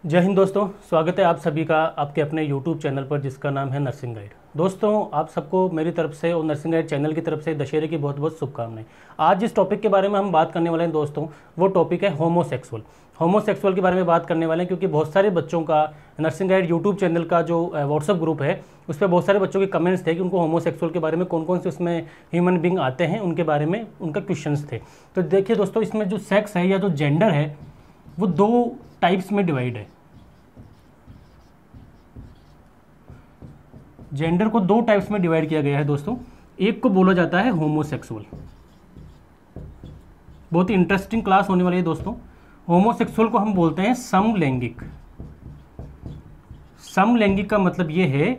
जय हिंद दोस्तों, स्वागत है आप सभी का आपके अपने YouTube चैनल पर जिसका नाम है नर्सिंग गाइड। दोस्तों, आप सबको मेरी तरफ से और नर्सिंग गाइड चैनल की तरफ से दशहरे की बहुत बहुत शुभकामनाएं। आज जिस टॉपिक के बारे में हम बात करने वाले हैं दोस्तों, वो टॉपिक है होमोसेक्सुअल के बारे में बात करने वाले हैं, क्योंकि बहुत सारे बच्चों का नर्सिंग गाइड यूट्यूब चैनल का जो व्हाट्सअप ग्रुप है उस पर बहुत सारे बच्चों के कमेंट्स थे कि उनको होमोसेक्सुअल के बारे में कौन कौन से उसमें ह्यूमन बींग आते हैं उनके बारे में उनका क्वेश्चंस थे। तो देखिए दोस्तों, इसमें जो सेक्स है या जो जेंडर है वो दो टाइप्स में डिवाइड है। जेंडर को दो टाइप्स में डिवाइड किया गया है दोस्तों। एक को बोला जाता है होमोसेक्सुअल। बहुत ही इंटरेस्टिंग क्लास होने वाली है दोस्तों। होमोसेक्सुअल को हम बोलते हैं समलैंगिक। समलैंगिक का मतलब यह है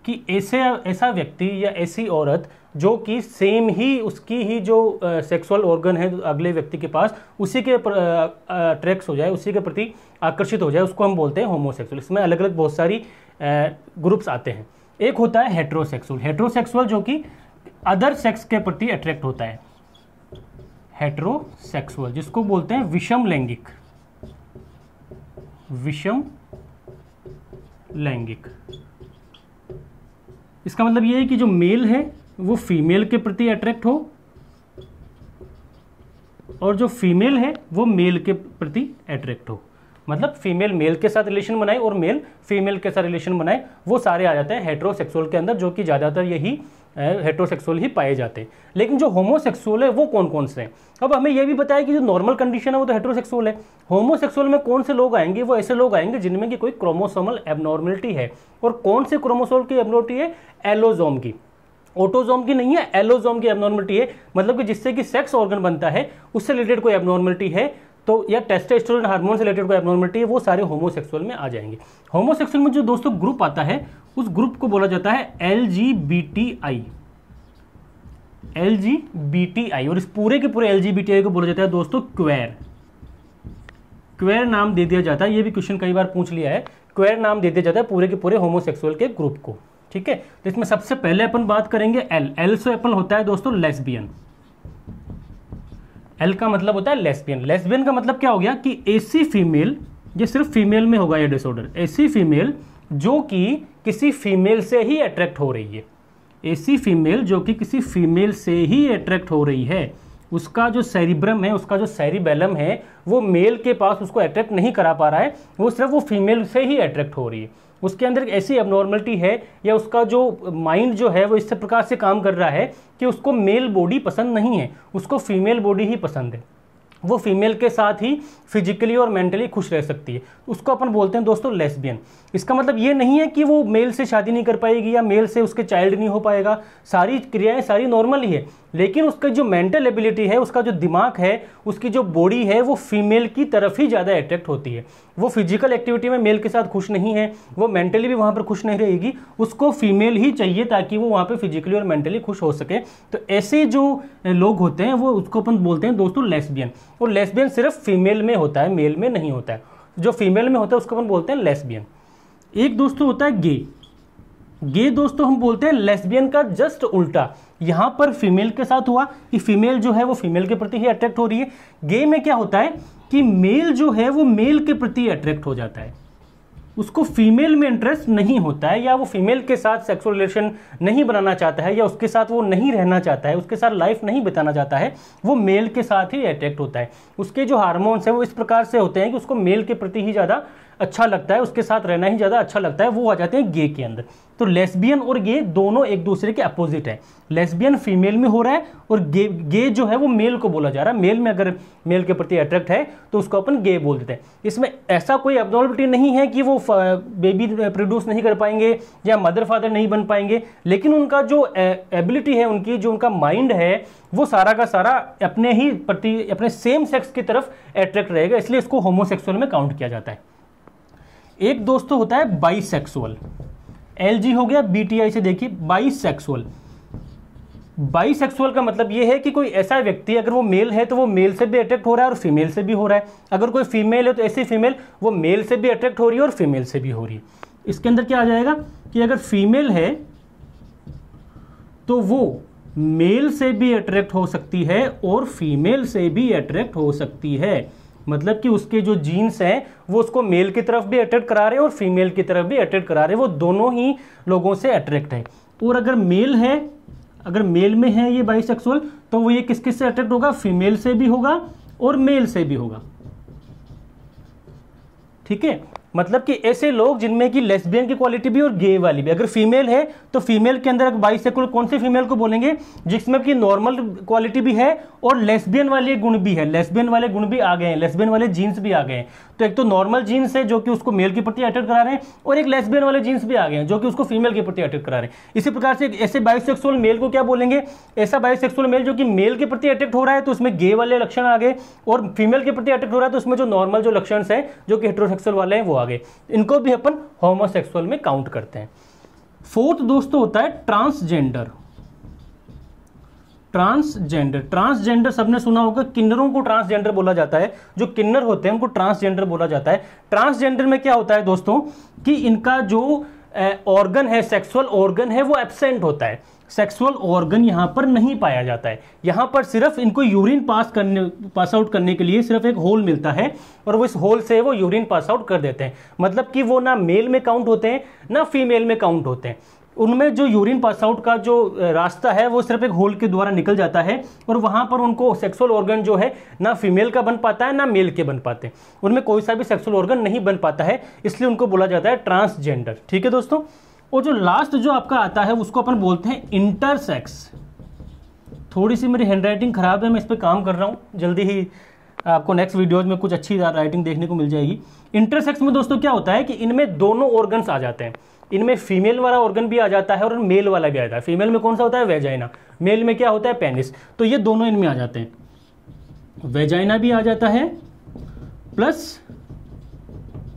कि ऐसा व्यक्ति या ऐसी औरत जो कि सेम ही उसकी ही जो सेक्सुअल ऑर्गन है अगले व्यक्ति के पास, उसी के अट्रैक्ट हो जाए, उसी के प्रति आकर्षित हो जाए, उसको हम बोलते हैं होमोसेक्सुअल। इसमें अलग अलग बहुत सारी ग्रुप्स आते हैं। एक होता है हेट्रोसेक्सुअल जो कि अदर सेक्स के प्रति अट्रैक्ट होता है। हेट्रोसेक्सुअल जिसको बोलते हैं विषम लैंगिक। इसका मतलब यह है कि जो मेल है वो फीमेल के प्रति अट्रैक्ट हो और जो फीमेल है वो मेल के प्रति अट्रैक्ट हो। मतलब फीमेल मेल के साथ रिलेशन बनाए और मेल फीमेल के साथ रिलेशन बनाए, वो सारे आ जाते हैं हेट्रोसेक्सुअल के अंदर, जो कि ज़्यादातर यही हेट्रोसेक्सुअल ही पाए जाते हैं। लेकिन जो होमोसेक्सुअल है वो कौन कौन से हैं? अब हमें यह भी बताया कि जो नॉर्मल कंडीशन है वो तो हेट्रोसेक्सुअल है। होमोसेक्सुअल में कौन से लोग आएंगे? वो ऐसे लोग आएंगे जिनमें कि कोई क्रोमोसोमल एब्नॉर्मलिटी है। और कौन से क्रोमोसोम की एब्नॉर्मलिटी है? एलोसोम की, ऑटोसोम की नहीं है, एलोसोम की एब्नॉर्मलिटी है। मतलब कि जिससे कि सेक्स ऑर्गन बनता है उससे रिलेटेड कोई एब्नॉर्मलिटी है तो या टेस्टोस्टेरोन हार्मोन से रिलेटेड कोई एब्नॉर्मलिटी है, वो सारे होमोसेक्सुअल में आ जाएंगे। होमोसेक्सुअल में जो दोस्तों ग्रुप आता है उस ग्रुप को बोला जाता है एलजीबीटीआई। और इस पूरे के पूरे एलजीबीटीआई को बोला जाता है दोस्तों क्वेर नाम दे दिया जाता है। ये भी क्वेश्चन कई बार पूछ लिया है। क्वेर नाम दे दिया जाता है पूरे के पूरे होमोसेक्सुअल के ग्रुप को। ठीक है, तो इसमें सबसे पहले अपन बात करेंगे एल से अपन होता है दोस्तों लेस्बियन। एल का मतलब होता है लेस्बियन। लेस्बियन का मतलब क्या हो गया कि ऐसी फीमेल, ये सिर्फ फीमेल में होगा ये डिसऑर्डर, ऐसी फीमेल जो कि किसी फीमेल से ही अट्रैक्ट हो रही है। ऐसी फीमेल जो कि किसी फीमेल से ही अट्रैक्ट हो रही है, उसका जो सेरिब्रम है, उसका जो सेरिबेलम है, वो मेल के पास उसको अट्रैक्ट नहीं करा पा रहा है, वो सिर्फ वो फीमेल से ही अट्रैक्ट हो रही है। उसके अंदर एक ऐसी एब्नॉर्मलिटी है या उसका जो माइंड जो है वो इस प्रकार से काम कर रहा है कि उसको मेल बॉडी पसंद नहीं है, उसको फीमेल बॉडी ही पसंद है। वो फीमेल के साथ ही फिजिकली और मेंटली खुश रह सकती है। उसको अपन बोलते हैं दोस्तों लेस्बियन। इसका मतलब ये नहीं है कि वो मेल से शादी नहीं कर पाएगी या मेल से उसके चाइल्ड नहीं हो पाएगा। सारी क्रियाएं सारी नॉर्मल ही है, लेकिन उसका जो मेंटल एबिलिटी है, उसका जो दिमाग है, उसकी जो बॉडी है, वो फीमेल की तरफ ही ज़्यादा अट्रैक्ट होती है। वो फिजिकल एक्टिविटी में मेल के साथ खुश नहीं है, वो मेंटली भी वहाँ पर खुश नहीं रहेगी, उसको फीमेल ही चाहिए ताकि वो वहाँ पर फिजिकली और मेंटली खुश हो सके। तो ऐसे जो लोग होते हैं वो उसको अपन बोलते हैं दोस्तों लेस्बियन। और लेस्बियन सिर्फ फीमेल में होता है, मेल में नहीं होता है। जो फीमेल में होता है उसको अपन बोलते हैं लेस्बियन। एक दोस्तों होता है गे दोस्तों हम बोलते हैं लेस्बियन का जस्ट उल्टा। यहां पर फीमेल के साथ हुआ कि फीमेल जो है वो फीमेल के प्रति ही अट्रैक्ट हो रही है। गे में क्या होता है कि मेल जो है वो मेल के प्रति अट्रैक्ट हो जाता है, उसको फीमेल में इंटरेस्ट नहीं होता है, या वो फीमेल के साथ सेक्सुअल रिलेशन नहीं बनाना चाहता है, या उसके साथ वो नहीं रहना चाहता है, उसके साथ लाइफ नहीं बिताना चाहता है, वो मेल के साथ ही अट्रैक्ट होता है। उसके जो हार्मोन्स हैं वो इस प्रकार से होते हैं कि उसको मेल के प्रति ही ज़्यादा अच्छा लगता है, उसके साथ रहना ही ज़्यादा अच्छा लगता है, वो आ जाते हैं गे के अंदर। तो लेस्बियन और गे दोनों एक दूसरे के अपोजिट है। लेस्बियन फीमेल में हो रहा है और गे जो है वो मेल को बोला जा रहा है। मेल में अगर मेल के प्रति अट्रैक्ट है तो उसको अपन गे बोल देते हैं। इसमें ऐसा कोई एब्नॉर्मलिटी नहीं है कि वो बेबी प्रोड्यूस नहीं कर पाएंगे या मदर फादर नहीं बन पाएंगे, लेकिन उनका जो एबिलिटी है, उनकी जो उनका माइंड है, वो सारा का सारा अपने ही प्रति, अपने सेम सेक्स की तरफ अट्रैक्ट रहेगा, इसलिए इसको होमोसेक्सुअल में काउंट किया जाता है। एक दोस्तों होता है बाइसेक्सुअल। एलजी हो गया, बीटीआई से देखिए बाइसेक्सुअल। बाइसेक्सुअल का मतलब यह है कि कोई ऐसा व्यक्ति, अगर वो मेल है तो वो मेल से भी अट्रैक्ट हो रहा है और फीमेल से भी हो रहा है। अगर कोई फीमेल है तो ऐसी फीमेल वो मेल से भी अट्रैक्ट हो रही है और फीमेल से भी हो रही है। इसके अंदर क्या आ जाएगा कि अगर फीमेल है तो वो मेल से भी अट्रैक्ट हो सकती है और फीमेल से भी अट्रैक्ट हो सकती है। मतलब कि उसके जो जीन्स हैं वो उसको मेल की तरफ भी अट्रैक्ट करा रहे हैं और फीमेल की तरफ भी अट्रैक्ट करा रहे हैं, वो दोनों ही लोगों से अट्रैक्ट है। और अगर मेल है, अगर मेल में है ये बाइसेक्सुअल, तो वो ये किस किस से अट्रैक्ट होगा, फीमेल से भी होगा और मेल से भी होगा। ठीक है, मतलब कि ऐसे लोग जिनमें की लेस्बियन की क्वालिटी भी और गे वाली भी। अगर फीमेल है तो फीमेल के अंदर बाइसेक्सुअल कौन सी फीमेल को बोलेंगे, जिसमें की नॉर्मल क्वालिटी भी है और लेस्बियन वाले गुण भी है। लेस्बियन वाले गुण भी आ गए हैं, लेस्बियन वाले जीन्स भी आ गए हैं। तो एक तो नॉर्मल जीन्स है जो कि उसको मेल के प्रति अट्रैक्ट करा रहे हैं, और एक लेस्बियन वाले जीन्स भी आ गए हैं जो कि उसको फीमेल के प्रति अट्रैक्ट करा रहे हैं। इसी प्रकार से ऐसे बाइसेक्सुअल मेल को क्या बोलेंगे, ऐसा बाइसेक्सुअल मेल जो कि मेल के प्रति अट्रैक्ट हो रहा है तो उसमें गे वाले लक्षण आ गए, और फीमेल के प्रति अट्रैक्ट हो रहा है तो उसमें जो नॉर्मल जो लक्षण है जो कि हेटेरोसेक्सुअल वाले हैं वो आ गए। इनको भी अपन होमोसेक्सुअल में काउंट करते हैं। फोर्थ दोस्तों होता है ट्रांसजेंडर। ट्रांसजेंडर सबने सुना होगा, किन्नरों को ट्रांसजेंडर बोला जाता है। जो किन्नर होते हैं उनको ट्रांसजेंडर बोला जाता है। ट्रांसजेंडर में क्या होता है दोस्तों कि इनका जो ऑर्गन है, सेक्सुअल ऑर्गन है, वो एब्सेंट होता है। सेक्सुअल ऑर्गन यहां पर नहीं पाया जाता है। यहां पर सिर्फ इनको यूरिन पास आउट करने के लिए सिर्फ एक होल मिलता है, और वो इस होल से वो यूरिन पास आउट कर देते हैं। मतलब कि वो ना मेल में काउंट होते हैं ना फीमेल में काउंट होते हैं। उनमें जो यूरिन पास आउट का जो रास्ता है वो सिर्फ एक होल के द्वारा निकल जाता है, और वहां पर उनको सेक्सुअल ऑर्गन जो है ना फीमेल का बन पाता है ना मेल के बन पाते हैं। उनमें कोई सा भी सेक्सुअल ऑर्गन नहीं बन पाता है, इसलिए उनको बोला जाता है ट्रांसजेंडर। ठीक है दोस्तों। और जो लास्ट जो आपका आता है उसको अपन बोलते हैं इंटरसेक्स। थोड़ी सी मेरी हैंडराइटिंग खराब है, मैं इस पर काम कर रहा हूँ, जल्दी ही आपको नेक्स्ट वीडियोज में कुछ अच्छी राइटिंग देखने को मिल जाएगी। इंटरसेक्स में दोस्तों क्या होता है कि इनमें दोनों ऑर्गन्स आ जाते हैं। इनमें फीमेल वाला ऑर्गन भी आ जाता है और मेल वाला भी आ जाता है। फीमेल में कौन सा होता है, वेजाइना। मेल में क्या होता है, पेनिस। तो ये दोनों इनमें आ जाते हैं, वेजाइना भी आ जाता है प्लस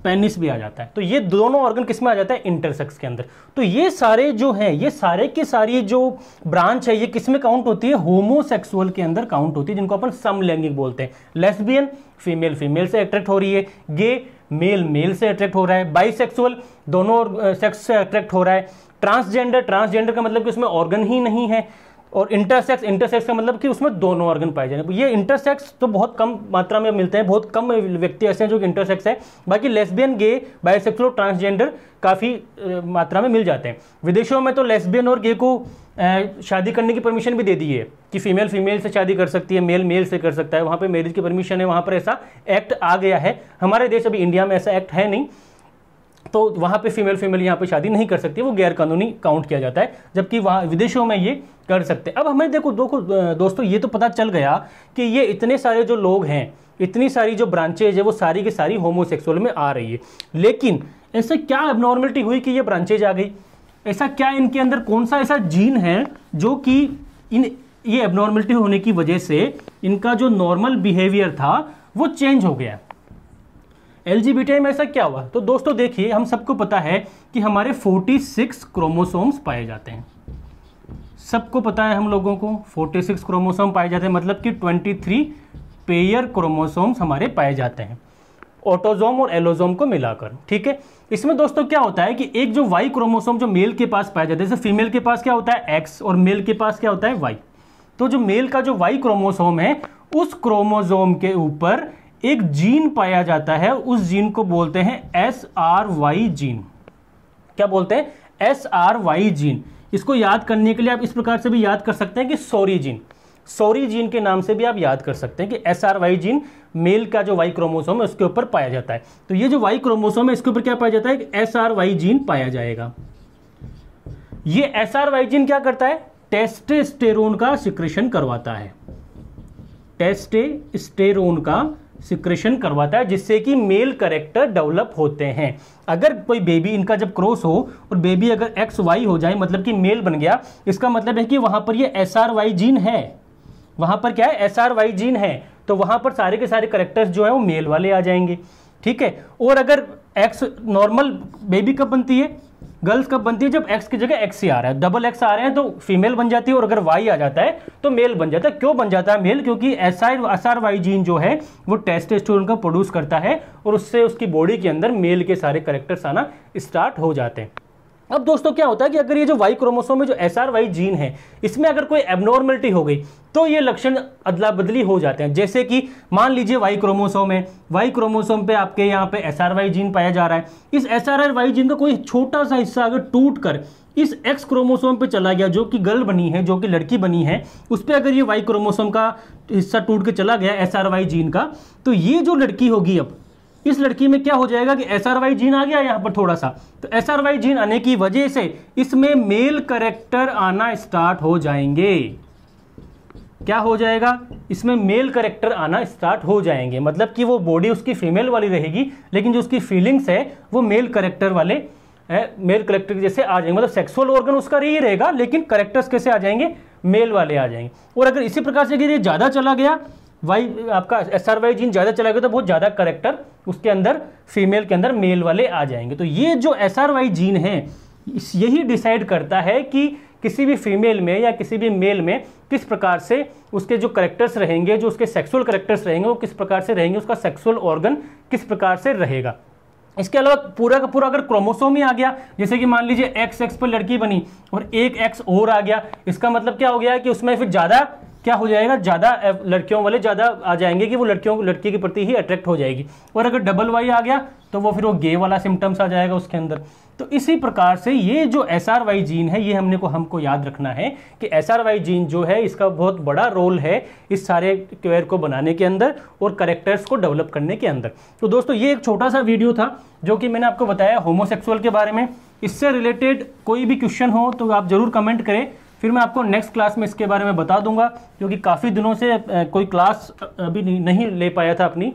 पेनिस भी आ जाता है। तो ये दोनों ऑर्गन किस में आ जाता है, इंटरसेक्स के अंदर। तो ये सारे जो हैं, ये सारे के सारी जो ब्रांच है ये किस में काउंट होती है, होमोसेक्सुअल के अंदर काउंट होती है, जिनको अपन समलैंगिक बोलते हैं। लेस्बियन फीमेल फीमेल से अट्रैक्ट हो रही है, गे मेल मेल से अट्रैक्ट हो रहा है, बाइसेक्सुअल दोनों सेक्स से अट्रैक्ट हो रहा है, ट्रांसजेंडर का मतलब कि उसमें ऑर्गन ही नहीं है, और इंटरसेक्स का मतलब कि उसमें दोनों ऑर्गन पाए जाने। ये इंटरसेक्स तो बहुत कम मात्रा में मिलते हैं, बहुत कम व्यक्ति ऐसे हैं जो कि इंटरसेक्स है। बाकी लेस्बियन, गे, बाइसेक्सुअल, ट्रांसजेंडर काफ़ी मात्रा में मिल जाते हैं। विदेशों में तो लेस्बियन और गे को शादी करने की परमिशन भी दे दी है कि फीमेल फीमेल से शादी कर सकती है, मेल मेल से कर सकता है। वहाँ पे मैरिज की परमिशन है, वहाँ पर ऐसा एक्ट आ गया है। हमारे देश अभी इंडिया में ऐसा एक्ट है नहीं, तो वहाँ पे फीमेल फीमेल यहाँ पे शादी नहीं कर सकती, वो गैर कानूनी काउंट किया जाता है, जबकि वहाँ विदेशों में ये कर सकते हैं। अब हमें देखो दोस्तों ये तो पता चल गया कि ये इतने सारे जो लोग हैं, इतनी सारी जो ब्रांचेज है वो सारी की सारी होमोसेक्सुअल में आ रही है। लेकिन ऐसे क्या एबनॉर्मलिटी हुई कि ये ब्रांचेज आ गई, ऐसा क्या इनके अंदर कौन सा ऐसा जीन है जो कि ये एबनॉर्मलिटी होने की वजह से इनका जो नॉर्मल बिहेवियर था वो चेंज हो गया। एलजीबीटी में ऐसा क्या हुआ, तो दोस्तों देखिए हम सबको पता है कि हमारे 46 क्रोमोसोम्स पाए जाते हैं। सबको पता है हम लोगों को 46 क्रोमोसोम पाए जाते हैं, मतलब कि 23 पेयर क्रोमोसोम्स हमारे पाए जाते हैं, ऑटोजोम और एलोजोम को मिलाकर। ठीक है, इसमें दोस्तों क्या होता है कि एक जो वाई क्रोमोसोम जो मेल के पास पाया जाता है, जैसे फीमेल के पास क्या होता है एक्स और मेल के पास क्या होता है वाई। तो जो मेल का जो वाई क्रोमोसोम है उस क्रोमोसोम के ऊपर एक जीन पाया जाता है, उस जीन को बोलते हैं SRY जीन। क्या बोलते हैं, SRY जीन। इसको याद करने के लिए आप इस प्रकार से भी याद कर सकते हैं कि सॉरी जीन के नाम से भी आप याद कर सकते हैं कि SRY जीन मेल का जो वाई क्रोमोसोम है उसके ऊपर पाया जाता है। तो ये जो वाई क्रोमोसोम है इसके ऊपर क्या पाया जाता है, SRY जीन पाया जाएगा। ये SRY जीन क्या करता है, टेस्टोस्टेरोन का सिक्रेशन करवाता है, टेस्टोस्टेरोन का सिक्रेशन करवाता है, जिससे कि मेल कैरेक्टर डेवलप होते हैं। अगर कोई बेबी इनका जब क्रॉस हो और बेबी अगर XY हो जाए, मतलब कि मेल बन गया, इसका मतलब है कि वहां पर ये SRY जीन है। वहां पर क्या है, SRY जीन है, तो वहां पर सारे के सारे कैरेक्टर्स जो है वो मेल वाले आ जाएंगे। ठीक है, और अगर X नॉर्मल बेबी कब बनती है, गर्ल्स कब बनती है, जब X की जगह X आ रहा है, डबल X आ रहे हैं तो फीमेल बन जाती है, और अगर Y आ जाता है तो मेल बन जाता है। क्यों बन जाता है मेल, क्योंकि SRY जीन जो है वो टेस्टोस्टेरोन का प्रोड्यूस करता है, और उससे उसकी बॉडी के अंदर मेल के सारे कैरेक्टर्स आना स्टार्ट हो जाते हैं। अब दोस्तों क्या होता है कि अगर ये जो वाई क्रोमोसोम में जो SRY जीन है इसमें अगर कोई एबनॉर्मलिटी हो गई तो ये लक्षण अदला बदली हो जाते हैं। जैसे कि मान लीजिए वाई क्रोमोसोम है, वाई क्रोमोसोम पे आपके यहाँ पे SRY जीन पाया जा रहा है, इस SRY जीन का कोई छोटा सा हिस्सा अगर टूट कर इस X क्रोमोसोम पे चला गया, जो कि गर्ल बनी है, जो कि लड़की बनी है, उस पर अगर ये वाई क्रोमोसोम का हिस्सा टूट के चला गया SRY जीन का, तो ये जो लड़की होगी, अब इस लड़की में क्या हो जाएगा कि SRY जीन आ गया यहाँ पर थोड़ा सा, तो SRY जीन आने की वजह से इसमें मेल कैरेक्टर आना स्टार्ट हो जाएंगे। क्या हो जाएगा? इसमें मेल कैरेक्टर आना स्टार्ट हो जाएंगे, मतलब कि वो बॉडी उसकी फीमेल वाली रहेगी लेकिन जो उसकी फीलिंग्स है वो मेल कैरेक्टर वाले मेल कैरेक्टर जैसे आ जाएंगे, मतलब सेक्सुअल ऑर्गन उसका ही रहेगा लेकिन कैरेक्टर्स कैसे आ जाएंगे? मेल वाले आ जाएंगे। और अगर इसी प्रकार से अगर ये ज़्यादा चला गया, आपका SRY जीन ज़्यादा चला गया, तो बहुत ज़्यादा कैरेक्टर उसके अंदर फीमेल के अंदर मेल वाले आ जाएंगे। तो ये जो SRY जीन है यही डिसाइड करता है कि किसी भी फीमेल में या किसी भी मेल में किस प्रकार से उसके जो कैरेक्टर्स रहेंगे, जो उसके सेक्सुअल कैरेक्टर्स रहेंगे वो किस प्रकार से रहेंगे, उसका सेक्सुअल ऑर्गन किस प्रकार से रहेगा। इसके अलावा पूरा का पूरा अगर क्रोमोसोम ही आ गया, जैसे कि मान लीजिए XX पर लड़की बनी और एक X और आ गया, इसका मतलब क्या हो गया कि उसमें फिर ज़्यादा क्या हो जाएगा, ज़्यादा लड़कियों वाले ज़्यादा आ जाएंगे कि वो लड़की के प्रति ही अट्रैक्ट हो जाएगी। और अगर डबल वाई आ गया तो वो फिर वो गे वाला सिम्टम्स आ जाएगा उसके अंदर। तो इसी प्रकार से ये जो SRY जीन है ये हमको याद रखना है कि SRY जीन जो है इसका बहुत बड़ा रोल है इस सारे क्वेयर को बनाने के अंदर और कैरेक्टर्स को डेवलप करने के अंदर। तो दोस्तों ये एक छोटा सा वीडियो था जो कि मैंने आपको बताया होमोसेक्सुअल के बारे में। इससे रिलेटेड कोई भी क्वेश्चन हो तो आप ज़रूर कमेंट करें, फिर मैं आपको नेक्स्ट क्लास में इसके बारे में बता दूंगा, क्योंकि काफ़ी दिनों से कोई क्लास अभी नहीं ले पाया था अपनी।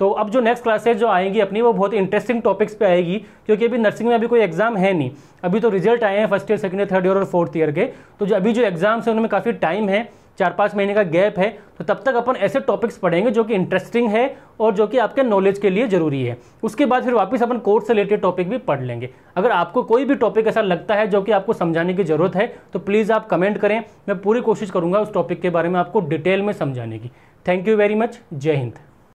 तो अब जो नेक्स्ट क्लासेज जो आएंगी अपनी वो बहुत इंटरेस्टिंग टॉपिक्स पे आएगी, क्योंकि अभी नर्सिंग में अभी कोई एग्जाम है नहीं, अभी तो रिजल्ट आए हैं first year, second year, third year और फोर्थ ईयर के। तो जो अभी जो एग्जाम्स हैं उनमें काफ़ी टाइम है, 4-5 महीने का गैप है, तो तब तक अपन ऐसे टॉपिक्स पढ़ेंगे जो कि इंटरेस्टिंग है और जो कि आपके नॉलेज के लिए ज़रूरी है। उसके बाद फिर वापस अपन कोर्स से रिलेटेड टॉपिक भी पढ़ लेंगे। अगर आपको कोई भी टॉपिक ऐसा लगता है जो कि आपको समझाने की ज़रूरत है तो प्लीज़ आप कमेंट करें, मैं पूरी कोशिश करूँगा उस टॉपिक के बारे में आपको डिटेल में समझाने की। Thank you very much. जय हिंद।